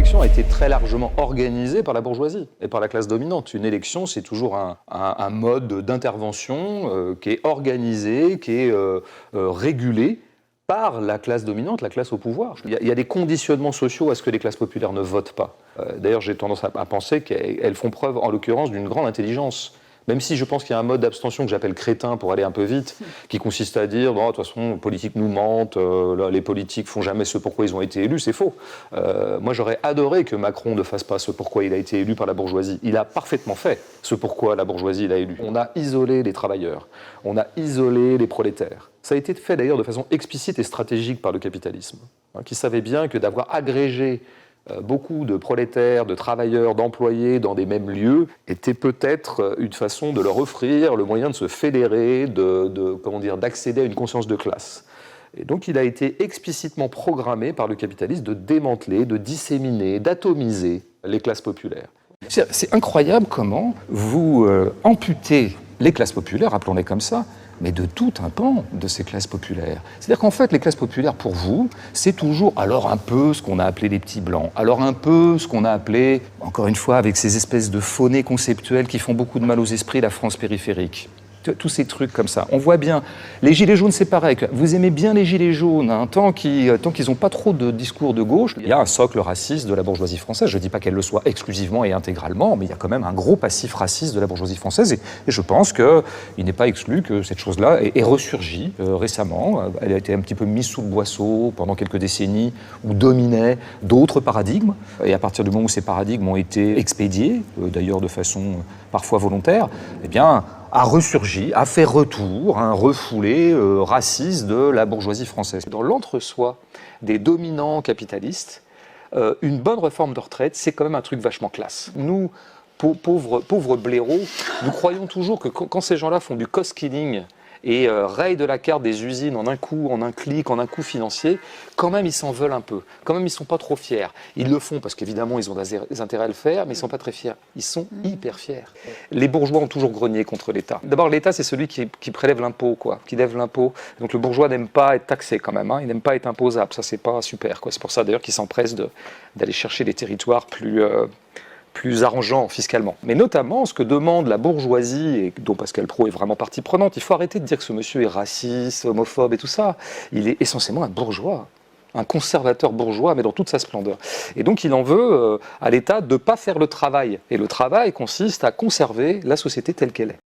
l'élection a été très largement organisée par la bourgeoisie et par la classe dominante. Une élection, c'est toujours un mode d'intervention qui est organisé, qui est régulé par la classe dominante, la classe au pouvoir. Il y a des conditionnements sociaux à ce que les classes populaires ne votent pas. D'ailleurs, j'ai tendance à penser qu'elles font preuve, en l'occurrence, d'une grande intelligence. Même si je pense qu'il y a un mode d'abstention que j'appelle crétin pour aller un peu vite, qui consiste à dire, bon, de toute façon, les politiques nous mentent, les politiques font jamais ce pourquoi ils ont été élus, c'est faux. Moi, j'aurais adoré que Macron ne fasse pas ce pourquoi il a été élu par la bourgeoisie. Il a parfaitement fait ce pourquoi la bourgeoisie l'a élu. On a isolé les travailleurs, on a isolé les prolétaires. Ça a été fait d'ailleurs de façon explicite et stratégique par le capitalisme, qui savait bien que d'avoir agrégé beaucoup de prolétaires, de travailleurs, d'employés dans des mêmes lieux était peut-être une façon de leur offrir le moyen de se fédérer, d'accéder à une conscience de classe. Et donc il a été explicitement programmé par le capitalisme de démanteler, de disséminer, d'atomiser les classes populaires. C'est incroyable comment vous amputez les classes populaires, appelons-les comme ça, mais de tout un pan de ces classes populaires. C'est-à-dire qu'en fait, les classes populaires, pour vous, c'est toujours alors un peu ce qu'on a appelé les petits blancs, alors un peu ce qu'on a appelé, encore une fois, avec ces espèces de phonés conceptuels qui font beaucoup de mal aux esprits, la France périphérique. Tous ces trucs comme ça. On voit bien. Les gilets jaunes, c'est pareil. Vous aimez bien les gilets jaunes, hein, tant qu'ils n'ont pas trop de discours de gauche. Il y a un socle raciste de la bourgeoisie française. Je ne dis pas qu'elle le soit exclusivement et intégralement, mais il y a quand même un gros passif raciste de la bourgeoisie française. Et je pense qu'il n'est pas exclu que cette chose-là ait ressurgi récemment. Elle a été un petit peu mise sous le boisseau pendant quelques décennies, où dominaient d'autres paradigmes. Et à partir du moment où ces paradigmes ont été expédiés, d'ailleurs de façon parfois volontaire, eh bien, a ressurgi, a fait retour, un refoulé raciste de la bourgeoisie française. Dans l'entre-soi des dominants capitalistes, une bonne réforme de retraite, c'est quand même un truc vachement classe. Nous, pauvres blaireaux, nous croyons toujours que quand ces gens-là font du cost-killing et rayent de la carte des usines en un coup, en un clic, en un coup financier, quand même ils s'en veulent un peu, quand même ils ne sont pas trop fiers. Ils le font parce qu'évidemment ils ont des intérêts à le faire, mais ils ne sont pas très fiers. Ils sont hyper fiers. Les bourgeois ont toujours grogné contre l'État. D'abord l'État c'est celui qui prélève l'impôt, qui lève l'impôt. Donc le bourgeois n'aime pas être taxé quand même, hein. Il n'aime pas être imposable, ça c'est pas super, quoi. C'est pour ça d'ailleurs qu'il s'empresse d'aller chercher des territoires plus arrangeant fiscalement. Mais notamment, ce que demande la bourgeoisie, et dont Pascal Praud est vraiment partie prenante, il faut arrêter de dire que ce monsieur est raciste, homophobe et tout ça. Il est essentiellement un bourgeois, un conservateur bourgeois, mais dans toute sa splendeur. Et donc il en veut à l'État de ne pas faire le travail. Et le travail consiste à conserver la société telle qu'elle est.